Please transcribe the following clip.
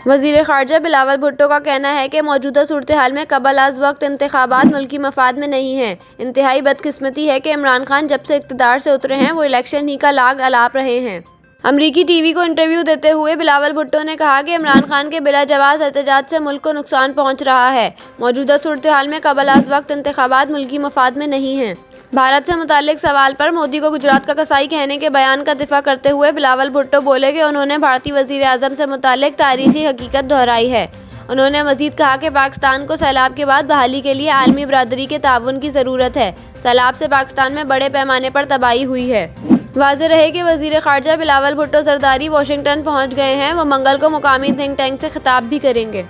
वज़ीर ख़ारजा बिलावल भुट्टो का कहना है कि मौजूदा सूरत-ए-हाल में क़ब्ल अज़ वक्त इंतख़ाबात मुल्की मफ़ाद में नहीं हैं। इंतहाई बदकिस्मती है कि इमरान खान जब से इक़्तिदार से उतरे हैं वो इलेक्शन ही का लाग अलाप रहे हैं। अमरीकी टीवी को इंटरव्यू देते हुए बिलावल भुट्टो ने कहा कि इमरान खान के बिला जवाज़ एहतजाज से मुल्क को नुकसान पहुँच रहा है। मौजूदा सूरत-ए-हाल में क़ब्ल अज़ वक्त इंतख़ाबात मुल्की मफ़ाद में नहीं हैं। भारत से मुताल्लिक़ सवाल पर मोदी को गुजरात का कसाई कहने के बयान का दिफ़ा करते हुए बिलावल भुट्टो बोले कि उन्होंने भारतीय वज़ीर आज़म से मुताल्लिक़ तारीख़ी हकीकत दोहराई है। उन्होंने मज़ीद कहा कि पाकिस्तान को सैलाब के बाद बहाली के लिए आलमी बरादरी के ताउन की ज़रूरत है। सैलाब से पाकिस्तान में बड़े पैमाने पर तबाही हुई है। वाज़ेह रहे कि वज़ीर ख़ारजा बिलावल भुट्टो ज़रदारी वाशिंगटन पहुँच गए हैं। वो मंगल को मुकामी थिंक टैंक से ख़िताब भी करेंगे।